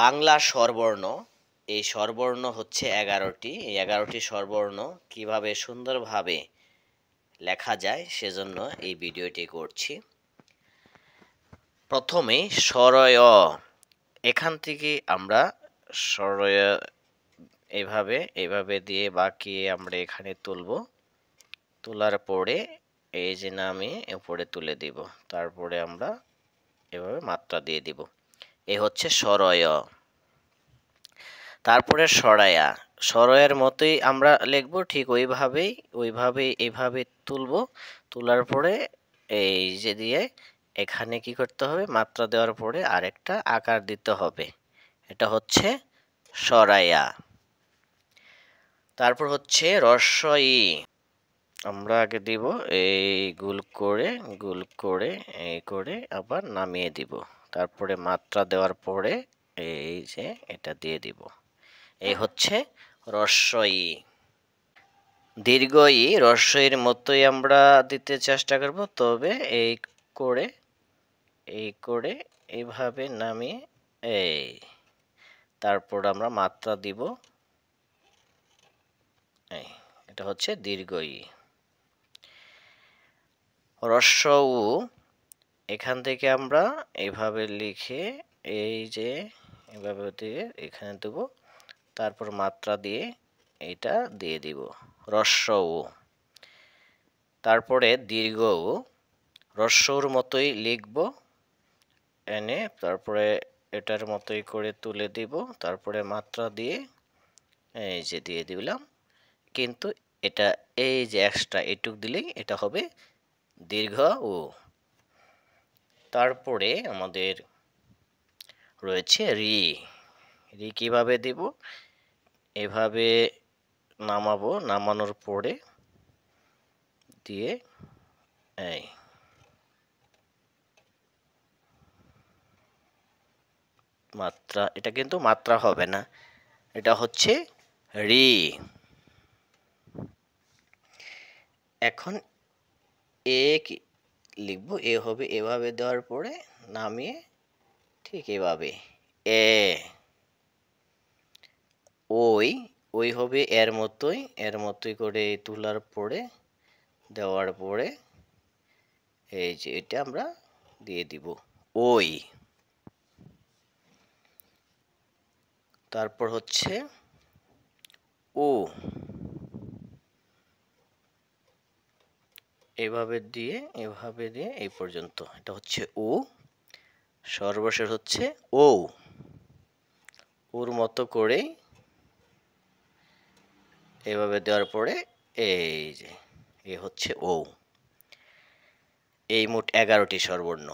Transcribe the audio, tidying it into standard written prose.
বাংলা স্বরবর্ণ, এই স্বরবর্ণ হচ্ছে 11টি। এই 11টি স্বরবর্ণ কিভাবে সুন্দরভাবে লেখা যায় সেজন্য এই ভিডিওটি করছি। প্রথমে স্বরয়, এখান থেকে আমরা স্বরয় এভাবে দিয়ে বাঁকিয়ে আমরা এখানে তুলব। তোলার পরে এই যে নামিয়ে উপরে তুলে দিব, তারপরে আমরা এভাবে মাত্রা দিয়ে দিব। এ হচ্ছে স্বরয়। তারপরে সরায়া, সরয়ের মতোই আমরা লিখব, ঠিক এইভাবে তুলব। তোলার পরে এই যে দিয়ে এখানে কি করতে হবে, মাত্রা দেওয়ার পরে আরেকটা আকার দিতে হবে। এটা হচ্ছে সরায়া। তারপর হচ্ছে রস্বই, আমরা আগে দিব এই গোল করে এই করে আবার নামিয়ে দিব, তারপরে মাত্রা দেওয়ার পরে এই যে এটা দিয়ে দিব। এই হচ্ছে রস্বই। দীর্ঘই রস্বইয়ের মতোই আমরা দিতে চেষ্টা করব, তবে এই করে এইভাবে নামিয়ে এই তারপর আমরা মাত্রা দিব। এটা হচ্ছে দীর্ঘই। হ্রস্ব উ, এখান থেকে আমরা এইভাবে লিখে এই যে এভাবে দিয়ে এখানে দেব, তারপর মাত্রা দিয়ে এটা দিয়ে দিব, হ্রস্ব উ। তারপরে দীর্ঘ উ, হ্রস্বর মতোই লিখব, এনে তারপরে এটার মতোই করে তুলে দিব, তারপরে মাত্রা দিয়ে এই যে দিয়ে দিলাম। কিন্তু এটা এই যে এক্সট্রা এটুক দিলেই এটা হবে দীর্ঘ উ। তারপরে আমাদের রয়েছে রি। রি কিভাবে দিব, এভাবে নামাবো, নামানোর পরে দিয়ে এই মাত্রা, এটা কিন্তু মাত্রা হবে না, এটা হচ্ছে রি। এখন এ লিখবো, এ হবে এভাবে দেওয়ার পরে নামিয়ে ঠিক এভাবে এ। ওই হবে এর মতোই করে তোলার পরে দেওয়ার পরে এই যে এটা আমরা দিয়ে দিব ওই। তারপর হচ্ছে ও, এভাবে দিয়ে এই পর্যন্ত, এটা হচ্ছে ও। সর্বশেষ হচ্ছে ও, ওর মতো করে এভাবে দেওয়ার পরে এই যে এ হচ্ছে ও। এই মোট 11টি স্বরবর্ণ।